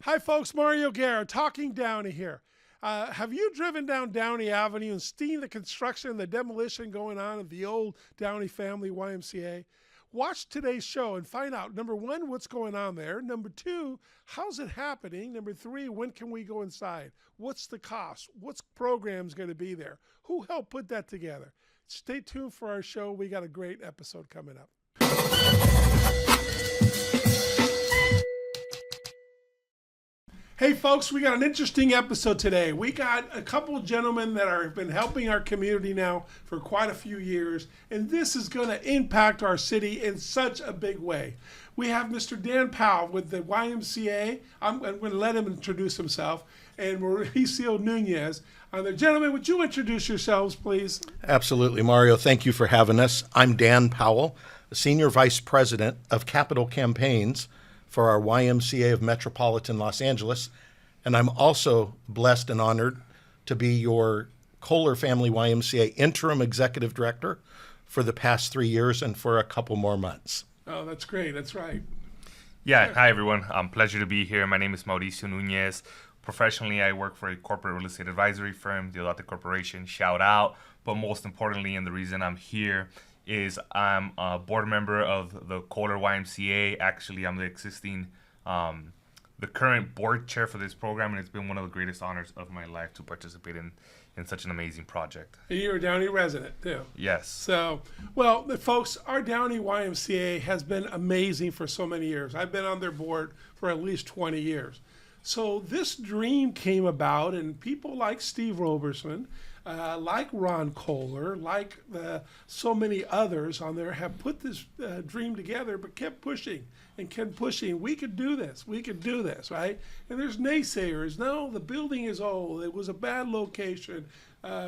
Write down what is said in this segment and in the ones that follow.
Hi, folks. Mario Guerra, talking Downey here. Have you driven down Downey Avenue and seen the construction and the demolition going on at the old Downey Family YMCA? Watch today's show and find out, number one, what's going on there. Number two, how's it happening? Number three, when can we go inside? What's the cost? What's programs going to be there? Who helped put that together? Stay tuned for our show. We got a great episode coming up. Hey folks, we got an interesting episode today. We got a couple of gentlemen that have been helping our community now for quite a few years, and this is going to impact our city in such a big way. We have Mr. Dan Powell with the YMCA. I'm going to let him introduce himself, and Mauricio Nunez. Gentlemen, would you introduce yourselves, please? Absolutely, Mario. Thank you for having us. I'm Dan Powell, the Senior Vice President of Capital Campaigns for our YMCA of Metropolitan Los Angeles, and I'm also blessed and honored to be your Kolar Family YMCA Interim Executive Director for the past 3 years and for a couple more months. Oh, that's great. That's right. Yeah, hi everyone. Pleasure to be here. My name is Mauricio Nunez. Professionally, I work for a corporate real estate advisory firm, the Odate Corporation. Shout out. But most importantly, and the reason I'm here is I'm a board member of the Kolar YMCA. Actually, I'm the current board chair for this program, and it's been one of the greatest honors of my life to participate in such an amazing project. You're a Downey resident, too. Yes. So, well, folks, our Downey YMCA has been amazing for so many years. I've been on their board for at least 20 years. So this dream came about, and people like Steve Roberson, like Ron Kolar, like so many others on there have put this dream together, but kept pushing and kept pushing. We could do this. We could do this, right? And there's naysayers. No, the building is old. It was a bad location.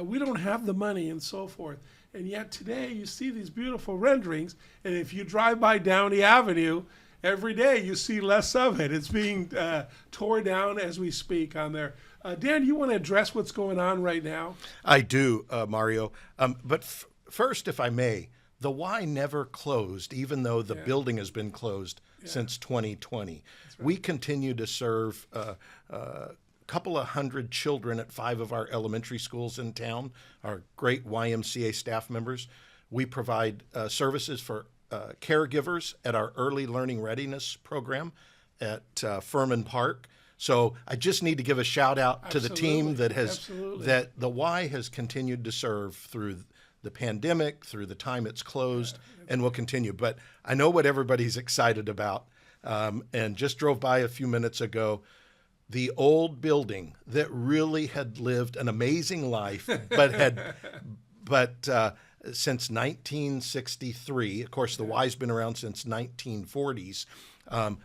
We don't have the money and so forth. And yet today you see these beautiful renderings, and if you drive by Downey Avenue, every day you see less of it. It's being tore down as we speak on there. Dan, you want to address what's going on right now? I do, Mario. But first, if I may, the Y never closed, even though the building has been closed since 2020. Right. We continue to serve a couple of hundred children at 5 of our elementary schools in town, our great YMCA staff members. We provide services for caregivers at our Early Learning Readiness program at Furman Park. So I just need to give a shout out to the team that that the Y has continued to serve through the pandemic, through the time it's closed, and will continue. But I know what everybody's excited about, and just drove by a few minutes ago. The old building that really had lived an amazing life, but since 1963, of course, the Y's been around since 1940s,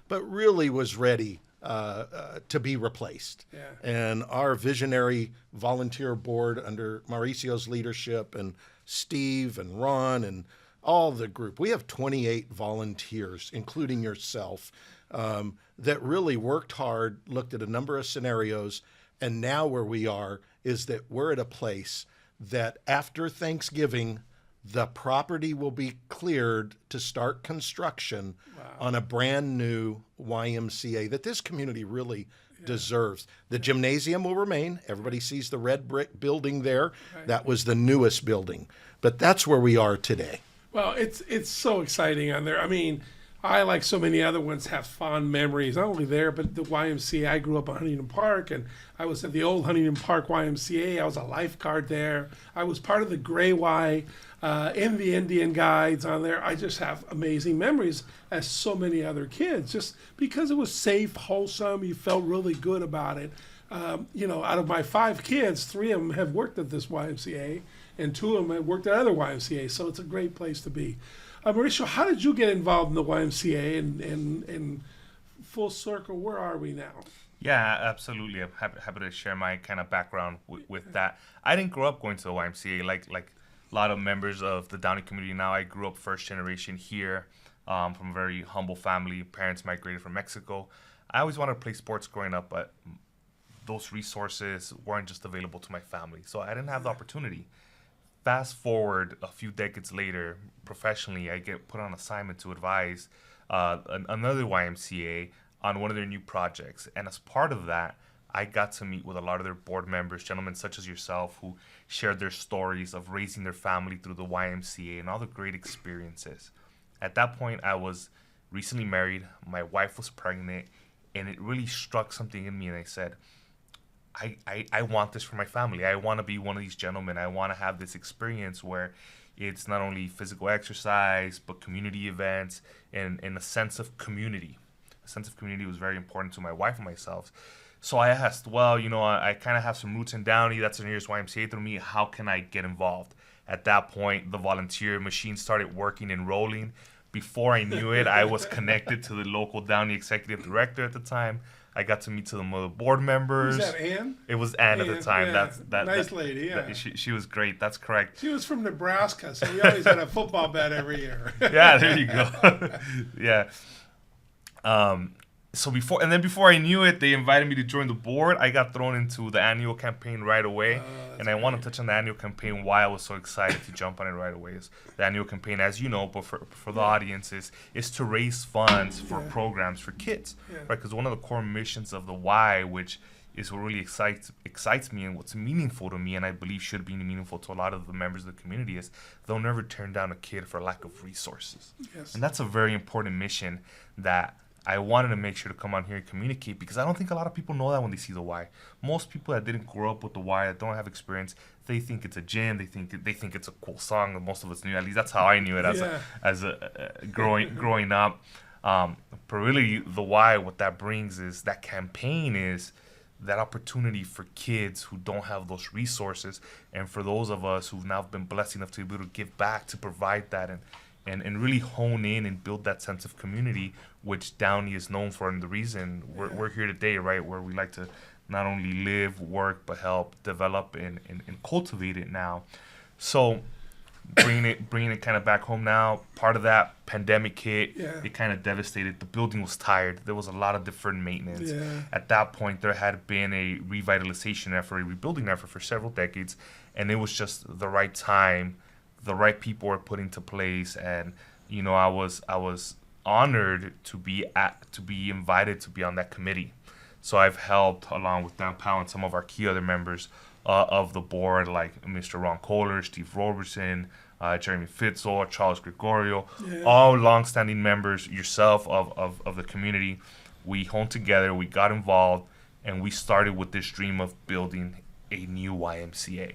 but really was ready to be replaced. Yeah. And our visionary volunteer board under Mauricio's leadership and Steve and Ron and all the group, we have 28 volunteers, including yourself, that really worked hard, looked at a number of scenarios, and now where we are is that we're at a place that after Thanksgiving, the property will be cleared to start construction on a brand new YMCA that this community really deserves. The gymnasium will remain. Everybody sees the red brick building there. Right. That was the newest building. But that's where we are today. Well, it's so exciting on there. I mean, I, like so many other ones, have fond memories, not only there, but the YMCA. I grew up in Huntington Park, and I was at the old Huntington Park YMCA. I was a lifeguard there. I was part of the Gray Y in the Indian Guides on there. I just have amazing memories, as so many other kids, just because it was safe, wholesome. You felt really good about it. Out of my 5 kids, 3 of them have worked at this YMCA, and 2 of them have worked at other YMCA, so it's a great place to be. Mauricio, how did you get involved in the YMCA, and full circle, where are we now? Yeah, absolutely. I'm happy to share my kind of background with that. I didn't grow up going to the YMCA like a lot of members of the Downey community now. I grew up first generation here from a very humble family. Parents migrated from Mexico. I always wanted to play sports growing up, but those resources weren't just available to my family, so I didn't have the opportunity. Fast forward a few decades later, professionally, I get put on assignment to advise another YMCA on one of their new projects. And as part of that, I got to meet with a lot of their board members, gentlemen such as yourself, who shared their stories of raising their family through the YMCA and all the great experiences. At that point, I was recently married. My wife was pregnant, and it really struck something in me. And I said, I want this for my family. I want to be one of these gentlemen. I want to have this experience where it's not only physical exercise, but community events and a sense of community. A sense of community was very important to my wife and myself. So I asked, well, I kind of have some roots in Downey. That's the nearest YMCA through me. How can I get involved? At that point, the volunteer machine started working and rolling. Before I knew it, I was connected to the local Downey executive director at the time. I got to meet some of the board members. Was that Ann? It was Ann at the time. Yeah. Nice lady, yeah. She was great. That's correct. She was from Nebraska, so we always had a football bet every year. Yeah, there you go. Yeah. So before I knew it, they invited me to join the board. I got thrown into the annual campaign right away. And I want to touch on the annual campaign, why I was so excited to jump on it right away. The annual campaign, as you know, but for the audience, is to raise funds for programs for kids, right? Because one of the core missions of the Y, which is what really excites me and what's meaningful to me, and I believe should be meaningful to a lot of the members of the community, is they'll never turn down a kid for lack of resources. Yes. And that's a very important mission that I wanted to make sure to come on here and communicate, because I don't think a lot of people know that when they see the Y. Most people that didn't grow up with the Y, that don't have experience, they think it's a gym. They think it's a cool song. And most of us knew. At least that's how I knew it as a growing up. But really, the Y, what that brings is that campaign is that opportunity for kids who don't have those resources, and for those of us who've now been blessed enough to be able to give back, to provide that and really hone in and build that sense of community, which Downey is known for, and the reason we're here today, right, where we like to not only live, work, but help develop and cultivate it now. So bringing it kind of back home now, part of that pandemic hit, it kind of devastated. The building was tired. There was a lot of deferred maintenance. Yeah. At that point, there had been a revitalization effort, a rebuilding effort for several decades, and it was just the right time. The right people were put into place, and I was honored to be invited to be on that committee. So I've helped, along with Dan Powell and some of our key other members of the board, like Mr. Ron Kolar, Steve Robertson, Jeremy Fitzel, Charles Gregorio, all longstanding members, yourself of the community. We honed together, we got involved, and we started with this dream of building a new YMCA.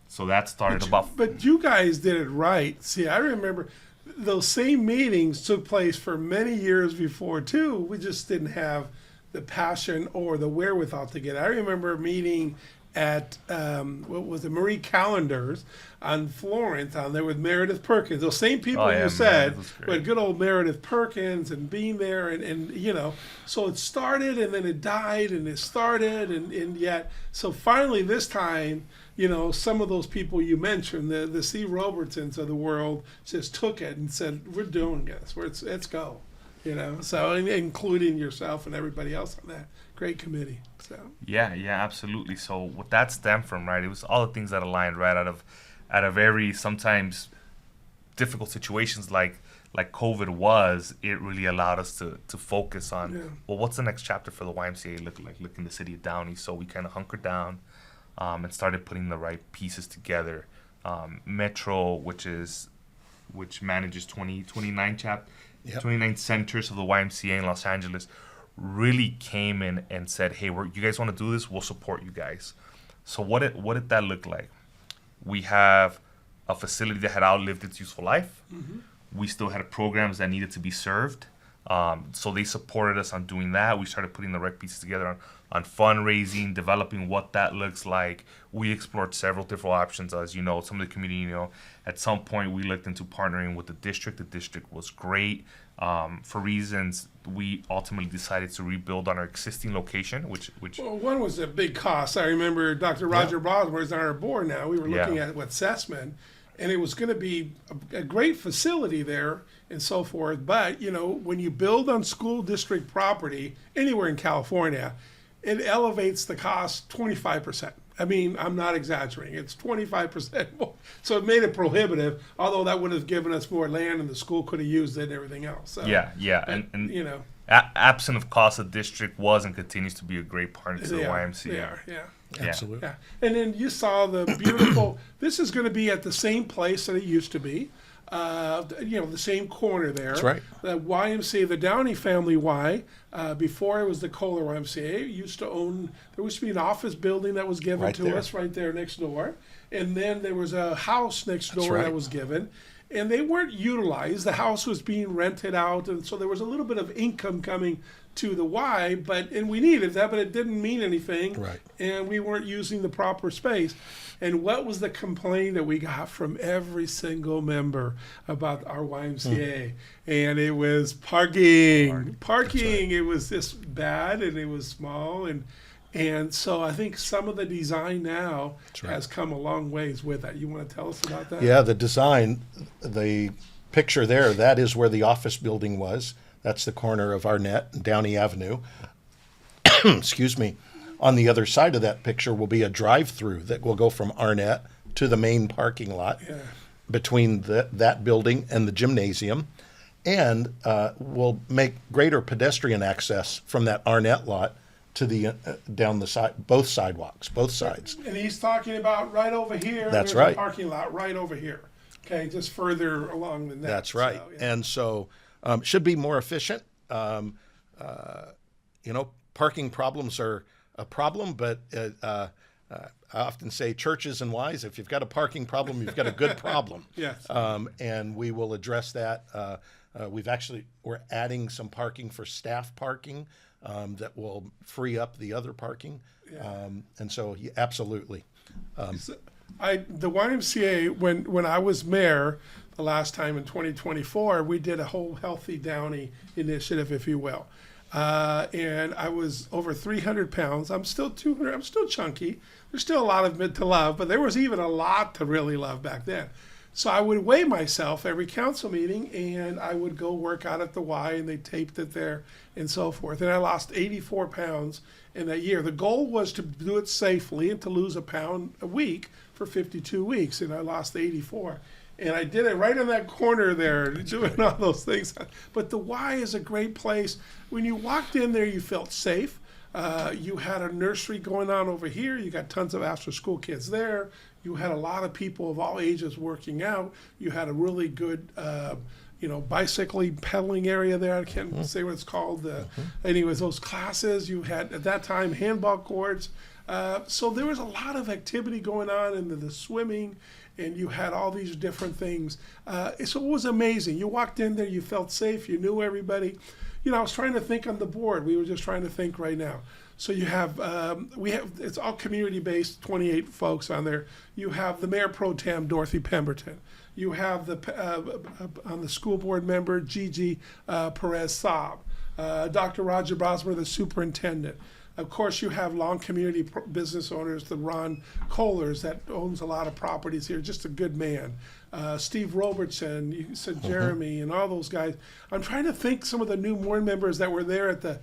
So that started But you guys did it right. See, I remember those same meetings took place for many years before, too. We just didn't have the passion or the wherewithal to get it. I remember meeting at, Marie Callender's on Florence, on there with Meredith Perkins. Those same people you said, but good old Meredith Perkins, and being there, and so it started and then it died and it started and yet, so finally this time, some of those people you mentioned, the C. Robertsons of the world, just took it and said, we're doing this, let's go. So including yourself and everybody else on that great committee. So yeah, absolutely. So what that stemmed from, right, it was all the things that aligned right out of very sometimes difficult situations like COVID was. It really allowed us to focus on well, what's the next chapter for the YMCA look in the city of Downey. So we kind of hunkered down and started putting the right pieces together. Metro, which manages 29 centers of the YMCA in Los Angeles, really came in and said, hey, you guys want to do this? We'll support you guys. So what did that look like? We have a facility that had outlived its useful life. Mm-hmm. We still had programs that needed to be served. So they supported us on doing that. We started putting the right pieces together on fundraising, developing what that looks like. We explored several different options. As you know, some of the community, at some point we looked into partnering with the district. The district was great. For reasons, we ultimately decided to rebuild on our existing location, which well, one was a big cost. I remember Dr. Roger Bosworth is on our board now. We were looking at Sessman, and it was going to be a great facility there and so forth. But, when you build on school district property anywhere in California, it elevates the cost 25%. I mean, I'm not exaggerating. It's 25% more. So it made it prohibitive, although that would have given us more land and the school could have used it and everything else. So, and absent of cost, the district was and continues to be a great partner to the YMCA. They are, yeah. Absolutely. Yeah. And then you saw the beautiful, this is going to be at the same place that it used to be. The same corner there. That's right. The YMCA, the Downey Family before it was the Kolar YMCA, used to own, there used to be an office building that was given Right to there. us right there next door. And then there was a house next door right. that was given. And they weren't utilized. The house was being rented out. And so there was a little bit of income coming to the Y, and we needed that, but it didn't mean anything. Right. And we weren't using the proper space. And what was the complaint that we got from every single member about our YMCA? And it was parking. Parking. It was just bad, and it was small, and so I think some of the design now has come a long ways with that. You want to tell us about that? Yeah, the design, the picture there, that is where the office building was. That's the corner of Arnett and Downey Avenue. Excuse me. On the other side of that picture will be a drive-through that will go from Arnett to the main parking lot between that building and the gymnasium, and will make greater pedestrian access from that Arnett lot to the down the side, both sidewalks, both sides. And he's talking about right over here. That's there's right. A parking lot right over here. Okay, just further along than that. That's right. So, yeah. And so should be more efficient. Parking problems are a problem, but I often say churches and Ys, if you've got a parking problem, you've got a good problem. Yes. And we will address that. We're adding some parking for staff parking that will free up the other parking. And so, absolutely. The YMCA, when I was mayor the last time in 2024, we did a whole Healthy Downey initiative, if you will. And I was over 300 pounds. I'm still 200. I'm still chunky. There's still a lot of it to love, but there was even a lot to really love back then. So I would weigh myself every council meeting, and I would go work out at the Y, and they taped it there and so forth. And I lost 84 pounds in that year. The goal was to do it safely and to lose a pound a week for 52 weeks, and I lost 84. And I did it right in that corner there, doing all those things. But the Y is a great place. When you walked in there, you felt safe. You had a nursery going on over here. You got tons of after-school kids there. You had a lot of people of all ages working out. You had a really good, bicycling, pedaling area there. I can't say what it's called. Anyways, those classes. You had, at that time, handball courts. So there was a lot of activity going on in the swimming, and you had all these different things. So it was amazing. You walked in there, you felt safe, you knew everybody. I was trying to think on the board. We were just trying to think right now. So you have, it's all community-based, 28 folks on there. You have the Mayor Pro Tem, Dorothy Pemberton. You have on the school board member, Gigi Perez Saab. Dr. Roger Brosmer, the superintendent. Of course, you have long community business owners, the Ron Kolars that owns a lot of properties here, just a good man. Steve Robertson, you said Jeremy, and all those guys. I'm trying to think some of the new board members that were there at the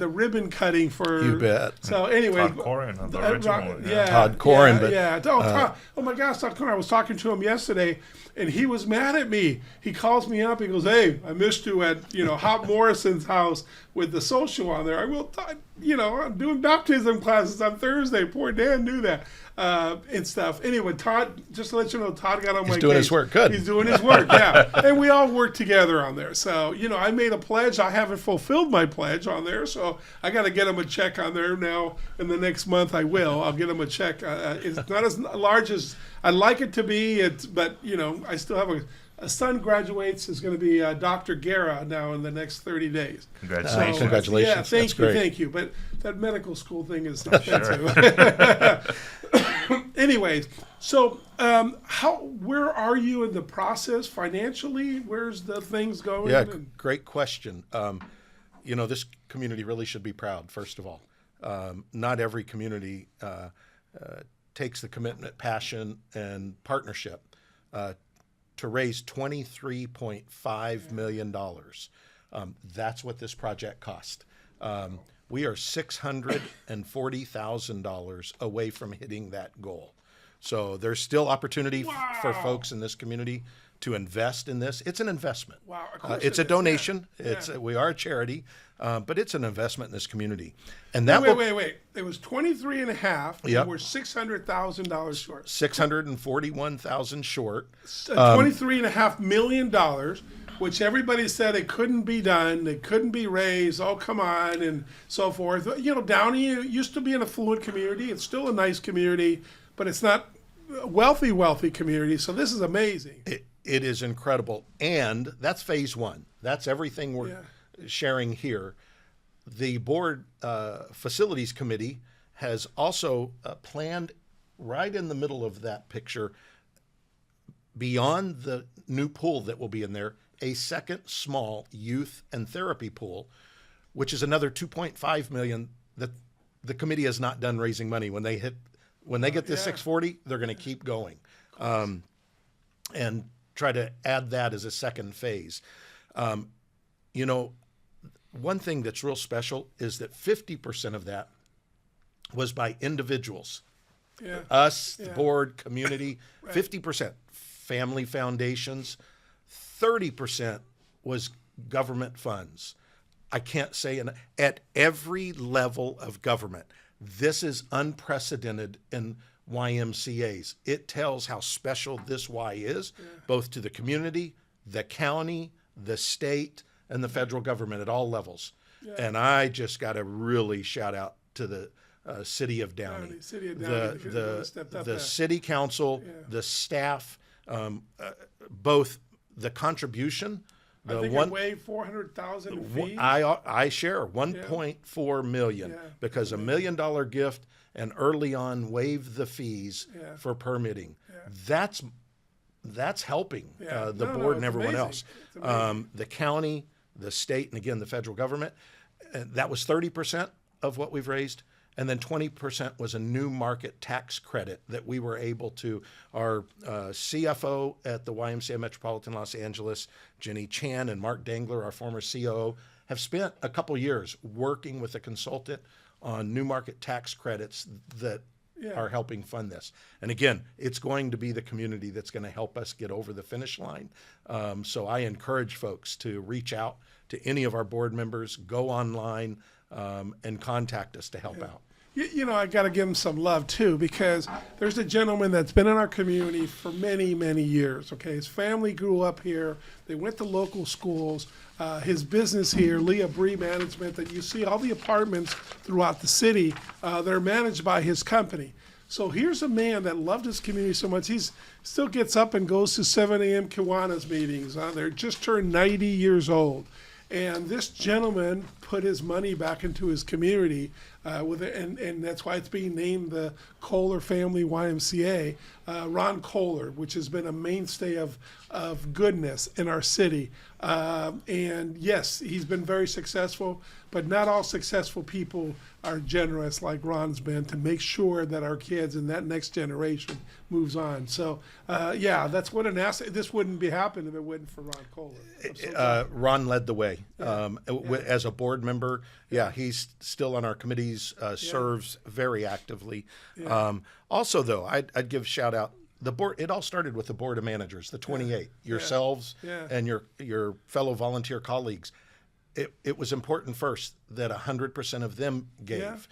ribbon cutting for. You bet. So anyway, Todd Corin, the original one. yeah, Todd Corin, yeah, but yeah. Todd, oh my gosh, Todd Corin! I was talking to him yesterday, and he was mad at me. He calls me up. He goes, "Hey, I missed you at Hop Morrison's house with the social on there. I will, I'm doing baptism classes on Thursday. Poor Dan knew that." And stuff. Anyway, Todd, just to let you know, Todd got on my case. He's doing his work. Good. He's doing his work, yeah. And we all work together on there. So, I made a pledge. I haven't fulfilled my pledge on there, so I got to get him a check on there now. In the next month, I will. I'll get him a check. It's not as large as I'd like it to be, but, I still have a son graduates is going to be Dr. Guerra now in the next 30 days. Congratulations. Congratulations. Yeah, That's great. thank you. But that medical school thing is expensive. Anyways, so where are you in the process financially? Where's the things going? Yeah, great question. This community really should be proud, first of all. Not every community takes the commitment, passion, and partnership to raise $23.5 million. That's what this project cost. We are $640,000 away from hitting that goal. So there's still opportunity for folks in this community to invest in this. It's an investment. Wow, of course it's it a is, donation. yeah. We are a charity, but it's an investment in this community. And that Wait. It was 23 and a half. Yep. And we're $600,000 short. $641,000 short. $23.5 million, which everybody said it couldn't be done, it couldn't be raised, oh, come on, and so forth. You know, Downey used to be an affluent community. It's still a nice community, but it's not a wealthy community. So this is amazing. It is incredible. And that's phase one. That's everything we're sharing here. The board facilities committee has also planned right in the middle of that picture, beyond the new pool that will be in there, a second small youth and therapy pool, which is another $2.5 million that the committee has not done raising money. When they get this 640, they're going to keep going, and try to add that as a second phase. You know, one thing that's real special is that 50% of that was by individuals. Yeah. Us, the board, community, 50% family foundations, 30% was government funds. I can't say at every level of government. This is unprecedented in YMCAs. It tells how special this Y is, both to the community, the county, the state, and the federal government at all levels. Yeah. And I just got to really shout out to the city of Downey, the city council, the staff, both the contribution. I think it waived $400,000 in fees. I share $1.4 million because $1 million gift and early on waive the fees for permitting. That's helping the board and everyone else. The county, the state, and again the federal government. That was 30% of what we've raised. And then 20% was a new market tax credit that we were able to, our CFO at the YMCA Metropolitan Los Angeles, Jenny Chan, and Mark Dangler, our former COO, have spent a couple years working with a consultant on new market tax credits that are helping fund this. And again, it's going to be the community that's going to help us get over the finish line. So I encourage folks to reach out to any of our board members, go online, and contact us to help out. You know, I got to give him some love too, because there's a gentleman that's been in our community for many, many years. Okay, his family grew up here. They went to local schools. His business here, Leah Bree Management, that you see all the apartments throughout the city, they're managed by his company. So here's a man that loved his community so much. He's still gets up and goes to 7 a.m. Kiwanis meetings. They're just turned 90 years old. And this gentleman put his money back into his community, and that's why it's being named the Kolar Family YMCA. Ron Kolar, which has been a mainstay of goodness in our city. And yes, he's been very successful, but not all successful people are generous like Ron's been to make sure that our kids and that next generation moves on. So, that's what an asset. This wouldn't be happening if it wasn't for Ron Kolar. Ron led the way. As a board member, he's still on our committees, serves very actively. Also, though, I'd give shout out. The board. It all started with the board of managers, the 28, yourselves and your fellow volunteer colleagues. It was important first that 100% of them gave,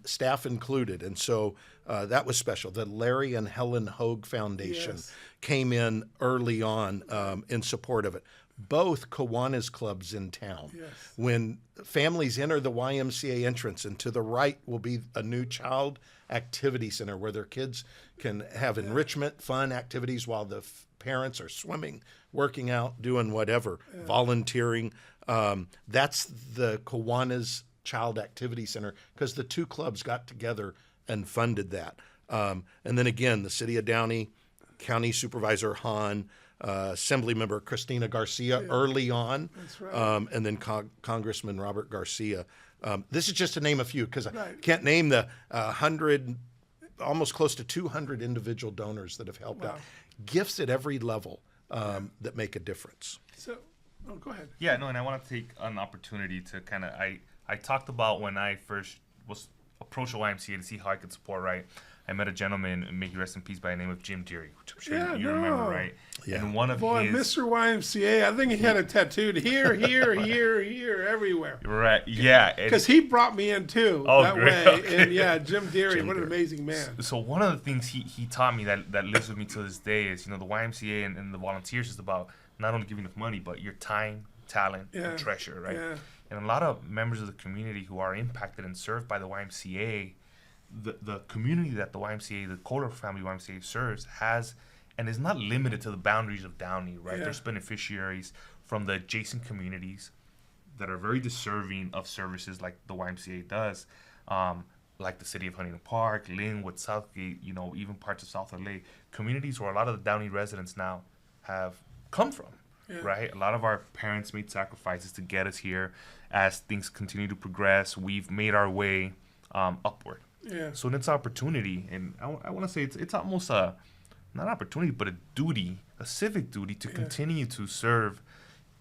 staff included, and so that was special. The Larry and Helen Hogue Foundation came in early on in support of it. Both Kiwanis clubs in town. Yes. When families enter the YMCA entrance, and to the right will be a new child activity center where their kids can have enrichment, fun activities while the parents are swimming, working out, doing whatever, volunteering. That's the Kiwanis Child Activity Center because the two clubs got together and funded that. And then again, the city of Downey, County Supervisor Hahn, Assembly Member Christina Garcia early on, that's right. and then Congressman Robert Garcia. This is just to name a few because I can't name the 100, almost close to 200 individual donors that have helped out. Gifts at every level that make a difference. So, go ahead. And I want to take an opportunity to kind of, I talked about when I first was a approached the YMCA to see how I could support, right, I met a gentleman, may he rest in peace, by the name of Jim Deary, which I'm sure you remember, right? Yeah. And one of Boy, his... Mr. YMCA, I think he had it tattooed here, everywhere. Right, yeah. Because he brought me in too that great. way. Okay. And yeah, Jim Deary, what an amazing man. So one of the things he taught me that lives with me to this day is, the YMCA and the volunteers is about not only giving enough money, but your time, talent, and treasure, right? Yeah. And a lot of members of the community who are impacted and served by the YMCA, the community that the YMCA, the Kolar Family YMCA serves, has and is not limited to the boundaries of Downey, right? Yeah. There's beneficiaries from the adjacent communities that are very deserving of services like the YMCA does, like the city of Huntington Park, Linwood, Southgate, even parts of South LA, communities where a lot of the Downey residents now have come from, right? A lot of our parents made sacrifices to get us here. As things continue to progress, we've made our way upward. Yeah. So it's an opportunity, and I want to say it's almost not an opportunity, but a duty, a civic duty to continue to serve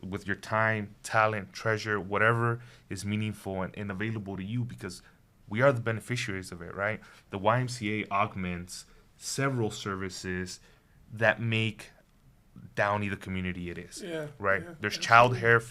with your time, talent, treasure, whatever is meaningful and available to you, because we are the beneficiaries of it, right? The YMCA augments several services that make Downey the community it is, right? There's child care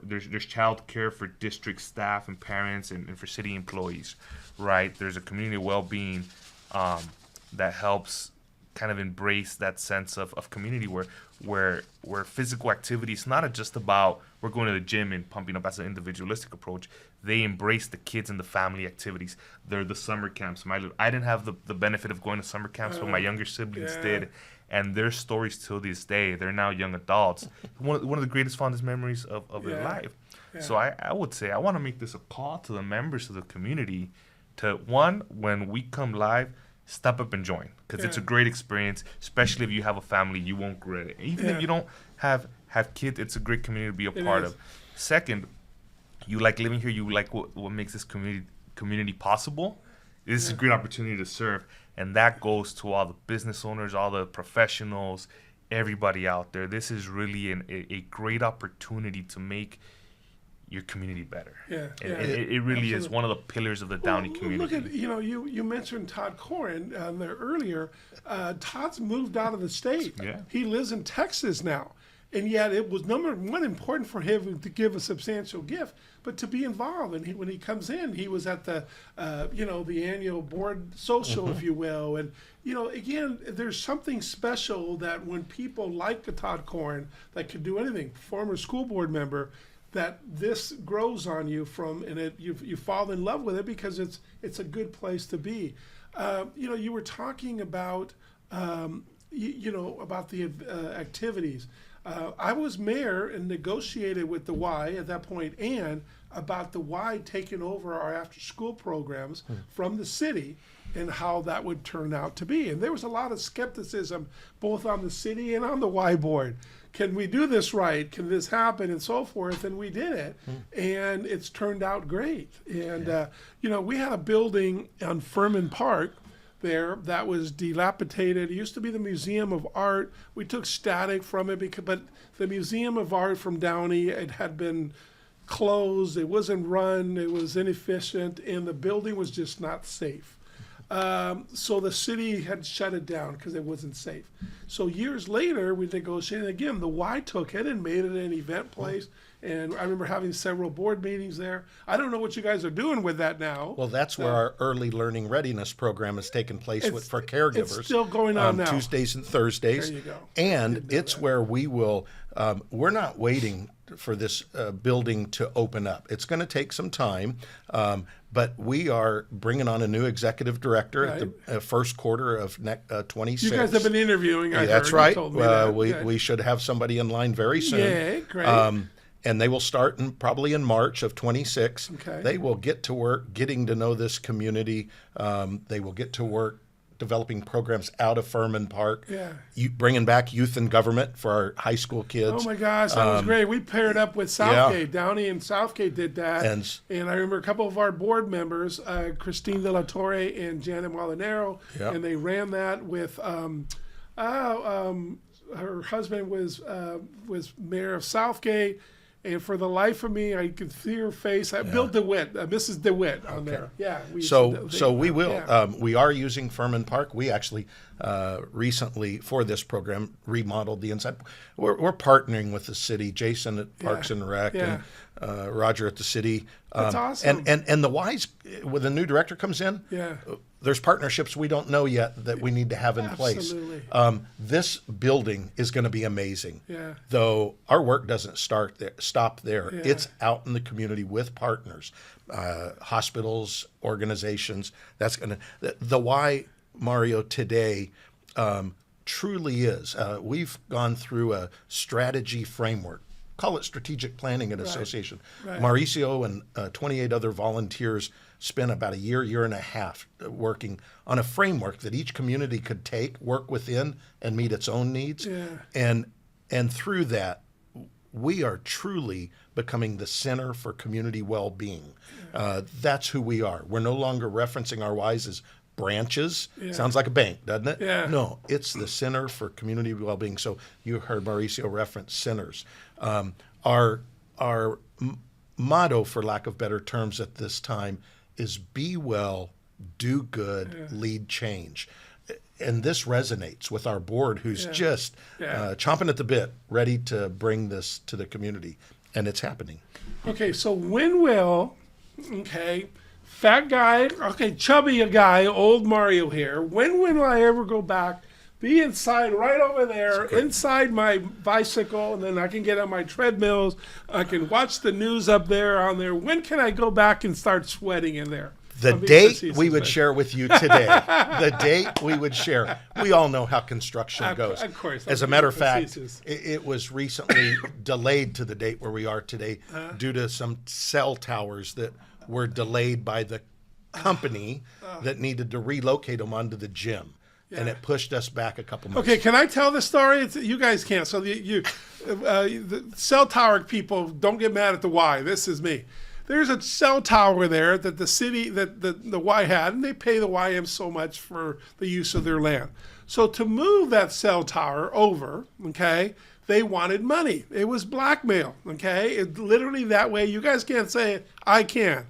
there's child care for district staff and parents and for city employees, right? There's a community well-being that helps kind of embrace that sense of community where physical activity is not just about we're going to the gym and pumping up as an individualistic approach. They embrace the kids and the family activities. They're the summer camps. I didn't have the benefit of going to summer camps, but my younger siblings did. And their stories till this day, they're now young adults. One of the greatest, fondest memories of their life. Yeah. So I would say I want to make this a call to the members of the community to, one, when we come live, step up and join, because it's a great experience, especially if you have a family. You won't regret it. Even if you don't have kids, it's a great community to be a part of. Second, you like living here, you like what makes this community possible. This is a great opportunity to serve, and that goes to all the business owners, all the professionals, everybody out there. This is really a great opportunity to make your community better. It really is one of the pillars of the Downey community. Look at, you mentioned Todd Corin there earlier. Todd's moved out of the state. Yeah. He lives in Texas now. And yet it was number one important for him to give a substantial gift, but to be involved. And when he comes in, he was at the, the annual board social, if you will. And, again, there's something special that when people like Todd Corin that could do anything, former school board member, that this grows on you you fall in love with it because it's a good place to be. You were talking about, about the activities. I was mayor and negotiated with the Y at that point, and about the Y taking over our after-school programs from the city and how that would turn out to be. And there was a lot of skepticism both on the city and on the Y board. Can we do this right? Can this happen? And so forth. And we did it. And it's turned out great. And, we had a building on Furman Park there that was dilapidated. It used to be the Museum of Art. We took static from it, but the Museum of Art from Downey, it had been closed. It wasn't run. It was inefficient. And the building was just not safe. So the city had shut it down because it wasn't safe. So years later, we negotiated again. The Y took it and made it an event place. And I remember having several board meetings there. I don't know what you guys are doing with that now. Well, that's where our early learning readiness program has taken place for caregivers. It's still going on now. Tuesdays and Thursdays. There you go. And it's where we will, we're not waiting for this building to open up. It's going to take some time, but we are bringing on a new executive director at the first quarter of 26. You guys have been interviewing, That's heard. right. You told me that. We should have somebody in line very soon. Yeah, great. And they will start probably in March of 26. Okay. They will get to work getting to know this community. They will get to work developing programs out of Furman Park. Yeah. Bringing back youth and government for our high school kids. Oh, my gosh, that was great. We paired up with Southgate. Downey and Southgate did that. And I remember a couple of our board members, Christine De La Torre and Janet Molinero, and they ran that with her husband was mayor of Southgate. And for the life of me, I could see her face. Bill DeWitt, Mrs. DeWitt on there. Yeah. So we will. Yeah. We are using Furman Park. We actually recently, for this program, remodeled the inside. We're partnering with the city, Jason at Parks and Rec, and Roger at the city. That's awesome. And the Y's, when the new director comes in, there's partnerships we don't know yet that we need to have in Absolutely. place. This building is going to be amazing. Yeah. Though our work doesn't stop there. It's out in the community with partners, hospitals, organizations. That's going to the Y, Mario, today truly is. We've gone through a strategy framework. Call it strategic planning and association. Right. Mauricio and 28 other volunteers spent about a year and a half working on a framework that each community could take, work within, and meet its own needs. Yeah. And through that, we are truly becoming the center for community well-being. That's who we are. We're no longer referencing our Ys as branches. Sounds like a bank, doesn't it? Yeah. No, it's the Center for Community Well-Being. So you heard Mauricio reference centers. Our motto, for lack of better terms at this time, is be well, do good, lead change. And this resonates with our board, who's just chomping at the bit, ready to bring this to the community. And it's happening. Okay, so when will, fat guy, chubby guy, old Mario here, when will I ever go back, be inside right over there, inside my bicycle, and then I can get on my treadmills, I can watch the news up there on there. When can I go back and start sweating in there? The date we would share with you today, the date we would share. We all know how construction goes. Of course. As a matter of fact, it was recently delayed to the date where we are today due to some cell towers that were delayed by the company that needed to relocate them onto the gym. And it pushed us back a couple months. Okay, can I tell the story? You guys can't. So the cell tower people, don't get mad at the Y. This is me. There's a cell tower there that the city, that the Y had, and they pay the YM so much for the use of their land. So to move that cell tower over, they wanted money. It was blackmail, It literally that way. You guys can't say it. I can.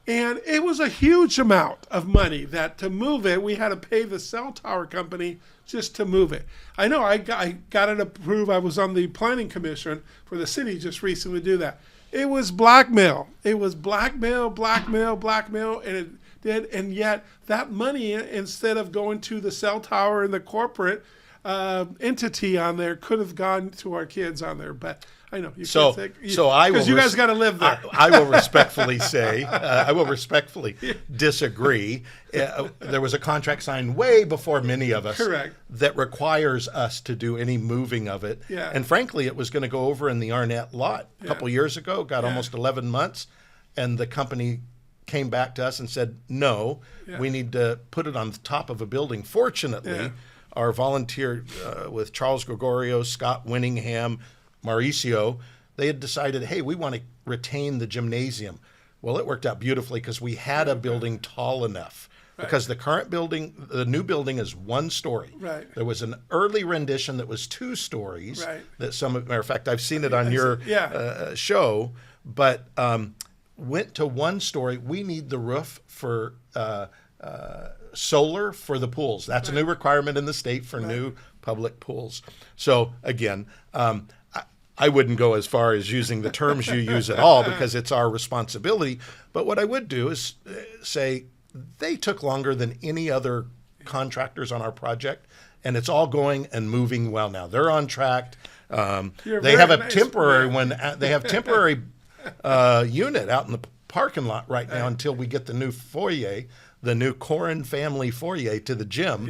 And it was a huge amount of money that to move it, we had to pay the cell tower company just to move it. I know I got it approved. I was on the planning commission for the city just recently to do that. It was blackmail. It was blackmail, and it did. And yet that money, instead of going to the cell tower and the corporate entity on there, could have gone to our kids on there. But I know you can't say, because you guys got to live there. I will respectfully say, I will respectfully disagree. There was a contract signed way before many of us that requires us to do any moving of it. Yeah. And frankly, it was going to go over in the Arnett lot a couple years ago, got almost 11 months, and the company came back to us and said, no, we need to put it on the top of a building. Fortunately, our volunteer with Charles Gregorio, Scott Winningham, Mauricio, they had decided, hey, we want to retain the gymnasium. Well, it worked out beautifully because we had a building tall enough. Because the current building, the new building is 1 story. Right. There was an early rendition that was 2 stories. Right. That matter of fact, I've seen it on your show, but went to 1 story. We need the roof for solar for the pools. That's a new requirement in the state for new public pools. So again, I wouldn't go as far as using the terms you use at all because it's our responsibility. But what I would do is say they took longer than any other contractors on our project, and it's all going and moving well now. They're on track. They have a temporary unit out in the parking lot right now until we get the new foyer, the new Kolar Family foyer to the gym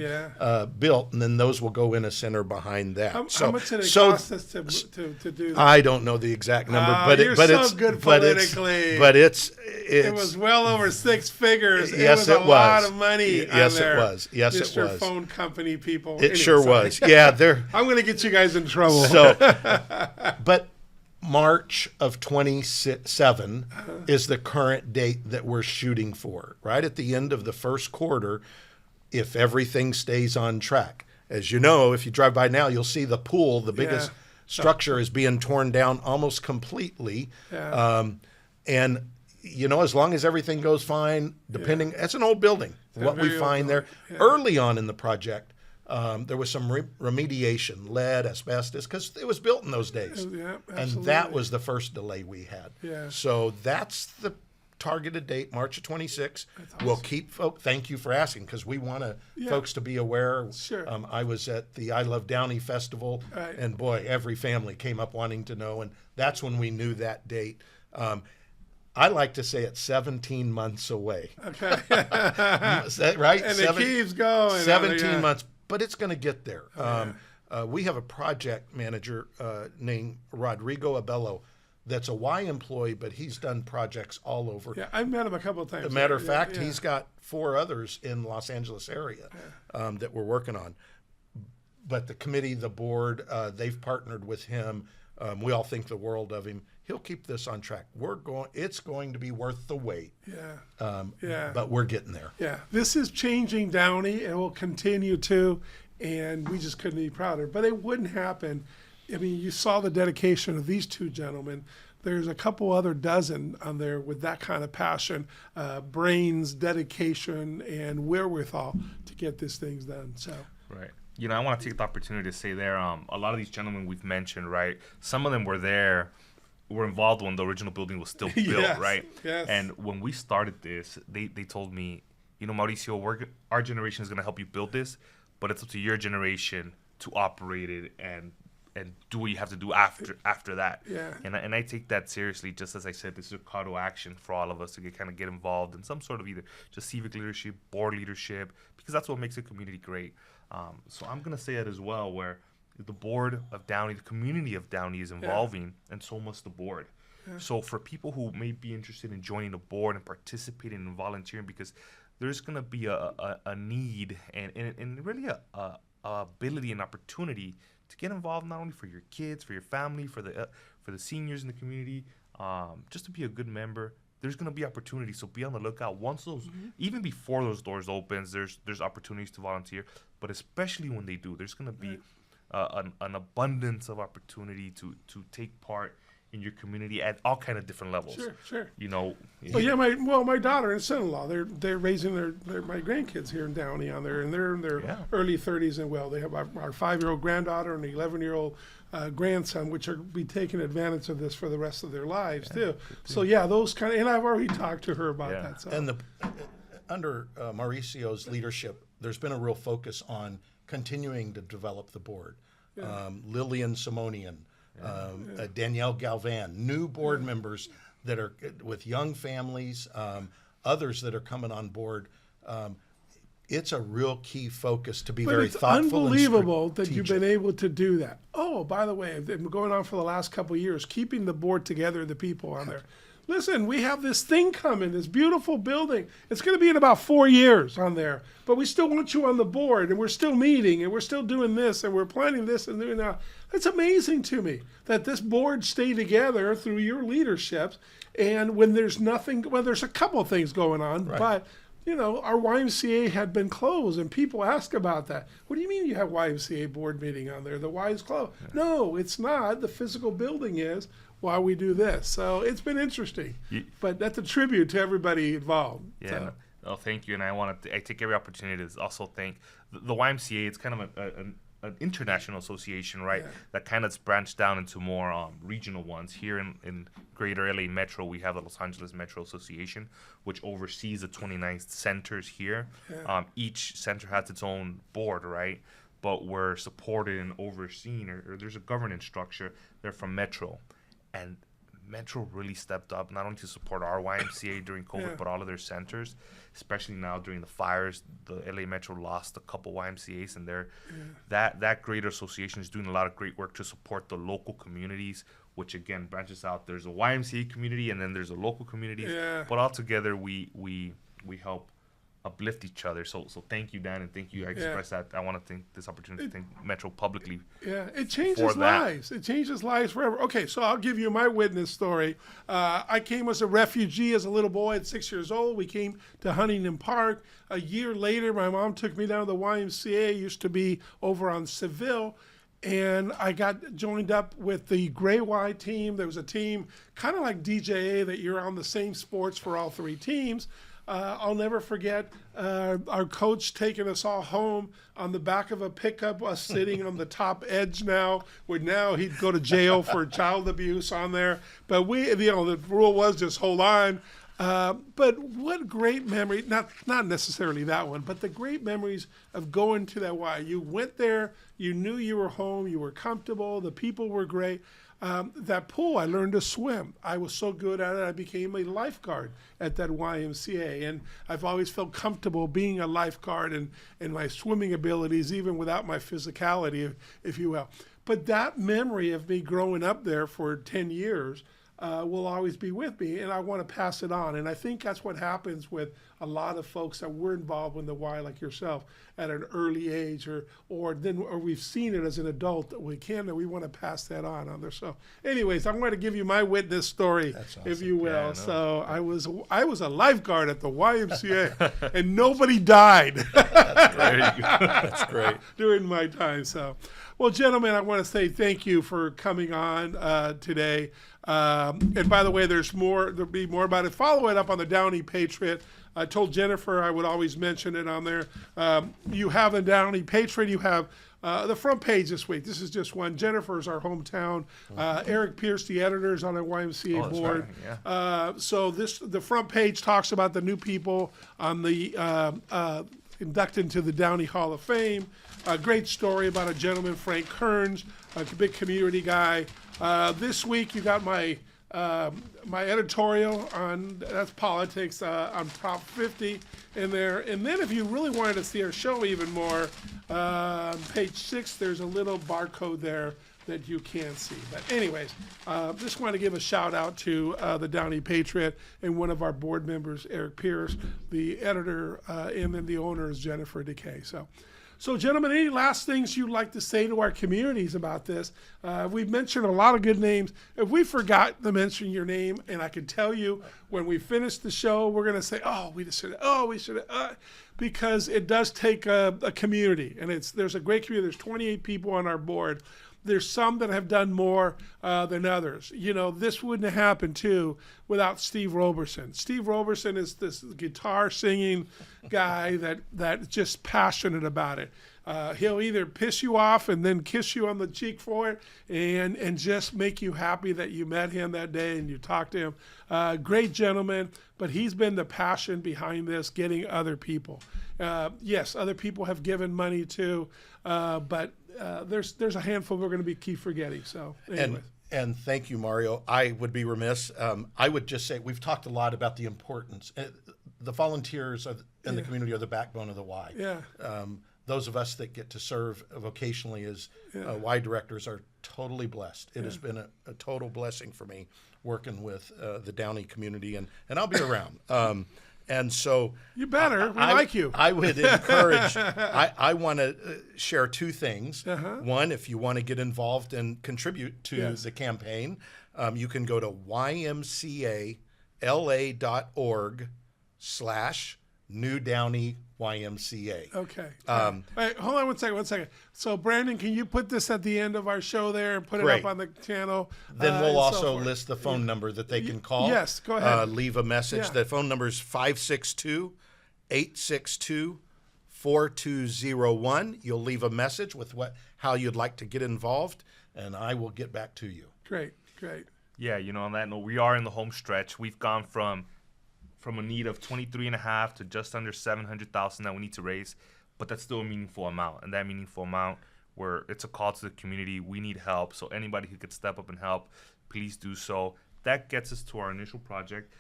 built, and then those will go in a center behind that. How much did it cost us to do that? I don't know the exact number, but you're it's good politically. It was well over 6 figures. Yes, it was a lot of money. Yes, on there. it was. Yes, Mr. it was. Phone company people. It sure was. Yeah, I'm going to get you guys in trouble. So, but March of 27 is the current date that we're shooting for, right at the end of the first quarter, if everything stays on track. As you know, if you drive by now, you'll see the pool, the biggest structure is being torn down almost completely. Yeah. And, you know, as long as everything goes fine, depending, it's an old building. What we very old find there, building. early on in the project, there was some remediation, lead, asbestos, because it was built in those days. Yeah, And absolutely. that was the first delay we had. Yeah. So that's the targeted date, March of 26. We'll keep thank you for asking, because we want folks to be aware. Sure. I was at the I Love Downey Festival, Right. and boy, every family came up wanting to know, and that's when we knew that date. I like to say it's 17 months away. Okay. Is that right? And it keeps going. 17 months, but it's going to get there. We have a project manager named Rodrigo Abello that's a Y employee, but he's done projects all over. Yeah, I've met him a couple of times. As a matter of Yeah, fact, yeah. he's got 4 others in Los Angeles area that we're working on. But the committee, the board, they've partnered with him. We all think the world of him. He'll keep this on track. It's going to be worth the wait. Yeah. Yeah. But we're getting there. Yeah, this is changing Downey and will continue to, and we just couldn't be prouder. But it wouldn't happen. I mean, you saw the dedication of these 2 gentlemen. There's a couple other dozen on there with that kind of passion, brains, dedication, and wherewithal to get these things done. So, Right. You know, I want to take the opportunity to say there, a lot of these gentlemen we've mentioned, right? Some of them were involved when the original building was still built, Yes, right? yes. And when we started this, they told me, you know, Mauricio, our generation is going to help you build this, but it's up to your generation to operate it and do what you have to do after that. Yeah. And I take that seriously. Just as I said, this is a call to action for all of us to get involved in some sort of either just civic leadership, board leadership, because that's what makes a community great. So I'm going to say it as well, where the board of Downey, the community of Downey is evolving, and so must the board. Yeah. So for people who may be interested in joining the board and participating and volunteering, because there's going to be a need and really a ability and opportunity to get involved, not only for your kids, for your family, for the seniors in the community, just to be a good member. There's going to be opportunities, so be on the lookout. Once those, even before those doors opens, there's opportunities to volunteer. But especially when they do, there's going to be an abundance of opportunity to take part in your community at all kind of different levels. Sure. You know. Well, yeah, my daughter and son-in-law, they're raising my grandkids here in Downey on there, and they're in their early 30s, and well, they have our 5-year-old granddaughter and the 11-year-old grandson, which are be taking advantage of this for the rest of their lives too. So yeah, those kind of, and I've already talked to her about that. So. And under Mauricio's leadership, there's been a real focus on continuing to develop the board. Lillian Simonian, Danielle Galvan, new board members that are with young families, others that are coming on board. It's a real key focus to be very thoughtful. It's unbelievable and that you've been able to do that. Oh, by the way, I've been going on for the last couple of years, keeping the board together, the people on there. Listen, we have this thing coming, this beautiful building. It's going to be in about 4 years on there, but we still want you on the board, and we're still meeting, and we're still doing this, and we're planning this and doing that. It's amazing to me that this board stay together through your leadership, and when there's nothing, well, there's a couple of things going on, but you know, our YMCA had been closed, and people ask about that. What do you mean you have YMCA board meeting on there? The Y is closed. No, it's not. The physical building is while we do this. So it's been interesting. But that's a tribute to everybody involved. Yeah. So. No, thank you. And I take every opportunity to also thank the YMCA. It's kind of an international association, right? That kind of branched down into more regional ones. Here in Greater LA Metro, we have the Los Angeles Metro Association, which oversees the 29 centers here. Each center has its own board, right? But we're supported and overseen, or there's a governance structure there from Metro. And Metro really stepped up, not only to support our YMCA during COVID, but all of their centers, especially now during the fires. The LA Metro lost a couple YMCAs, and that greater association is doing a lot of great work to support the local communities, which again branches out. There's a YMCA community, and then there's a local community. But all together, we help uplift each other. So thank you, Dan, and thank you. I express that. I want to take this opportunity to thank Metro publicly. Yeah, it changes lives. It changes lives forever. Okay, so I'll give you my witness story. I came as a refugee as a little boy at 6 years old. We came to Huntington Park. A year later, my mom took me down to the YMCA. Used to be over on Seville. and I got joined up with the Gray Y team. There was a team kind of like DJA that you're on the same sports for all three teams. I'll never forget our coach taking us all home on the back of a pickup, us sitting on the top edge now, where now he'd go to jail for child abuse on there. But the rule was just hold on. But what great memory, not necessarily that one, but the great memories of going to that Y. You went there, you knew you were home, you were comfortable, the people were great. That pool, I learned to swim. I was so good at it, I became a lifeguard at that YMCA. And I've always felt comfortable being a lifeguard and my swimming abilities, even without my physicality, if you will. But that memory of me growing up there for 10 years will always be with me, and I want to pass it on. And I think that's what happens with a lot of folks that were involved in the Y, like yourself, at an early age, or we've seen it as an adult that we want to pass that on there. So, anyways, I'm going to give you my witness story, if you will. Yeah, so I was a lifeguard at the YMCA, and nobody died. That's great. That's great. During my time. So, well, gentlemen, I want to say thank you for coming on today. And by the way, there'll be more about it. Follow it up on the Downey Patriot. I told Jennifer I would always mention it on there. You have the Downey Patriot. You have the front page this week. This is just one. Jennifer's our hometown. Eric Pierce, the editor, is on the YMCA board. Right, yeah. So the front page talks about the new people on the inducted into the Downey Hall of Fame. A great story about a gentleman, Frank Kearns, a big community guy. This week you got my editorial on that's politics on Prop 50 in there, and then if you really wanted to see our show even more, page 6 there's a little barcode there that you can see. But anyways, just want to give a shout out to the Downey Patriot and one of our board members, Eric Pierce, the editor, and then the owner is Jennifer Decay. So, gentlemen, any last things you'd like to say to our communities about this? We've mentioned a lot of good names. If we forgot to mention your name, and I can tell you when we finish the show, we're going to say, we should have, because it does take a community, and there's a great community. There's 28 people on our board. There's some that have done more than others. This wouldn't have happened, too, without Steve Roberson. Steve Roberson is this guitar singing guy that's just passionate about it. He'll either piss you off and then kiss you on the cheek for it and just make you happy that you met him that day and you talked to him. Great gentleman, but he's been the passion behind this, getting other people. Yes, other people have given money, too, but there's a handful we're going to keep forgetting. So, anyways. And thank you, Mario. I would be remiss. I would just say we've talked a lot about the importance. The volunteers in the community are the backbone of the Y. Yeah. Those of us that get to serve vocationally as Y directors are totally blessed. It has been a total blessing for me working with the Downey community, and I'll be around. And so you better. We like you. I would encourage. I want to share two things. One, if you want to get involved and contribute to the campaign, you can go to ymcala.org/New Downey YMCA. Okay. Wait, hold on one second. So, Brandon, can you put this at the end of our show there and put it up on the channel? Then we'll also list the phone number that they can call. Yes, go ahead. Leave a message. The phone number is 562-862-4201. You'll leave a message with how you'd like to get involved, and I will get back to you. Great. Yeah, on that note, we are in the home stretch. We've gone from a need of 23.5 to just under 700,000 that we need to raise, but that's still a meaningful amount. And that meaningful amount, where it's a call to the community, we need help. So anybody who could step up and help, please do so. That gets us to our initial project.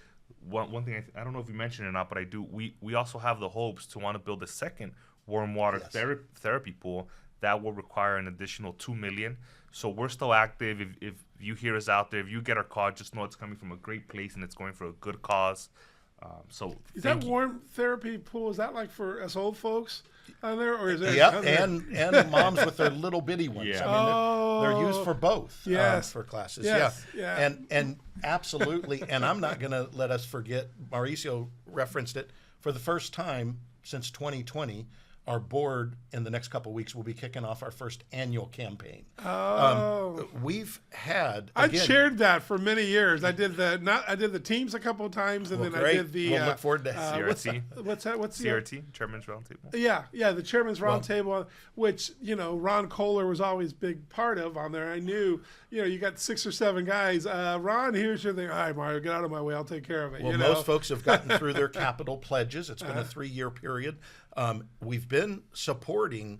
One thing I don't know if you mentioned it or not, but I do. We also have the hopes to want to build a second warm water therapy pool that will require an additional $2 million. So we're still active. If you hear us out there, if you get our call, just know it's coming from a great place and it's going for a good cause. Is that warm therapy pool? Is that like for us old folks on there, or is it? Yep, and moms with their little bitty ones. Yeah. I mean, they're used for both. For classes. Yes. Yeah. And absolutely. And I'm not going to let us forget. Mauricio referenced it for the first time since 2020. our board in the next couple of weeks will be kicking off our first annual campaign. We've had I again, chaired that for many years. I did the teams a couple of times, and then I great. did the. We'll look forward to CRT. What's that? What's the CRT, Chairman's Roundtable. Yeah, the Chairman's Roundtable, which Ron Kolar was always a big part of on there. I knew, you got 6 or 7 guys. Ron, here's your thing. All right, Mario, get out of my way. I'll take care of it. Well, most folks have gotten through their capital pledges. It's been a 3-year period. We've been supporting,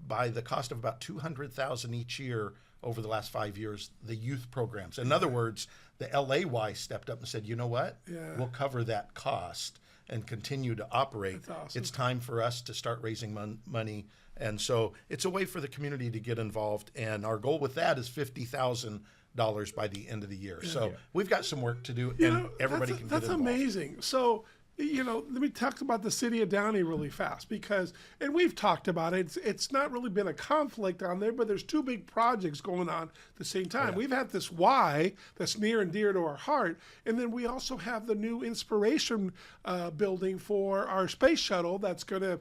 by the cost of about $200,000 each year over the last 5 years, the youth programs. In other words, the LAY stepped up and said, you know what? Yeah. We'll cover that cost and continue to operate. That's awesome. It's time for us to start raising money. And so it's a way for the community to get involved. And our goal with that is $50,000 by the end of the year. So we've got some work to do, and everybody can get involved. That's amazing. So, let me talk about the city of Downey really fast and we've talked about it. It's not really been a conflict on there, but there's 2 big projects going on at the same time. We've had this Y that's near and dear to our heart, and then we also have the new Inspiration building for our space shuttle the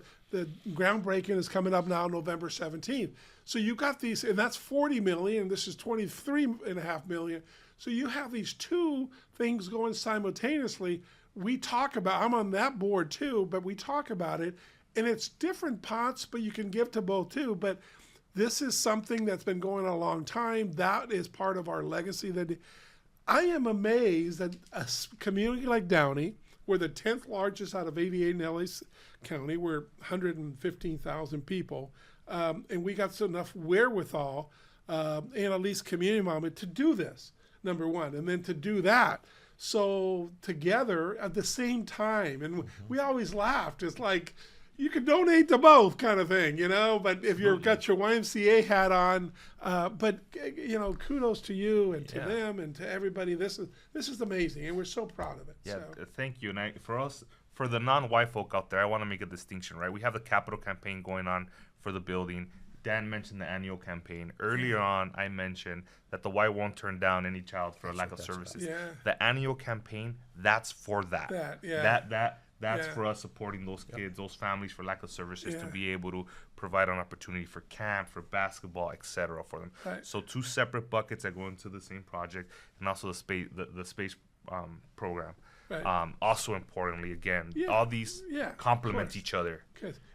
groundbreaking is coming up now November 17th. So you got these, and that's $40 million, and this is $23.5 million. So you have these 2 things going simultaneously. We talk about, I'm on that board too, but we talk about it, and it's different pots, but you can give to both too. But this is something that's been going on a long time. That is part of our legacy. That I am amazed that a community like Downey, we're the 10th largest out of 88 in LA County. We're 115,000 people, and we got enough wherewithal and at least community involvement to do this, number one, and then to do that. So together at the same time, and we always laughed. It's like you could donate to both, kind of thing, But if you've got your YMCA hat on, but kudos to you and to them and to everybody. This is amazing, and we're so proud of it. Yeah, so. Thank you. And for the non-white folk out there, I want to make a distinction, right? We have the capital campaign going on for the building. Dan mentioned the annual campaign. Earlier on, I mentioned that the Y won't turn down any child for a lack of services. Yeah. The annual campaign, that's for that. That's for us supporting those kids, those families for lack of services to be able to provide an opportunity for camp, for basketball, etc. for them. Right. So 2 separate buckets that go into the same project, and also the space program. Right. Also importantly, again, all these complement each other.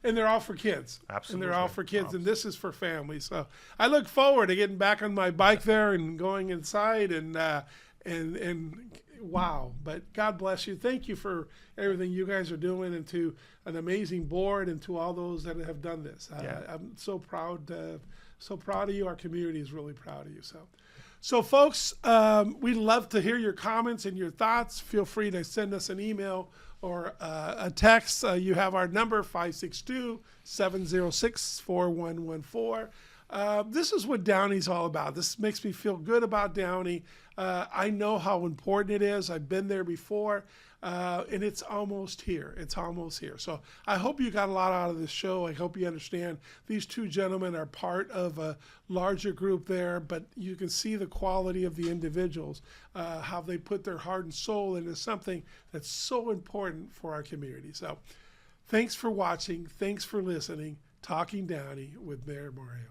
And they're all for kids. Absolutely. And they're all for kids, and this is for families. So I look forward to getting back on my bike there and going inside and wow. But God bless you. Thank you for everything you guys are doing, and to an amazing board, and to all those that have done this. I'm so proud of you. Our community is really proud of you. So folks, we'd love to hear your comments and your thoughts. Feel free to send us an email or a text. You have our number, 562-706-4114. This is what Downey's all about. This makes me feel good about Downey. I know how important it is. I've been there before, and it's almost here. It's almost here. So I hope you got a lot out of this show. I hope you understand these 2 gentlemen are part of a larger group there, but you can see the quality of the individuals, how they put their heart and soul into something that's so important for our community. So thanks for watching. Thanks for listening. Talking Downey with Mayor Mauricio.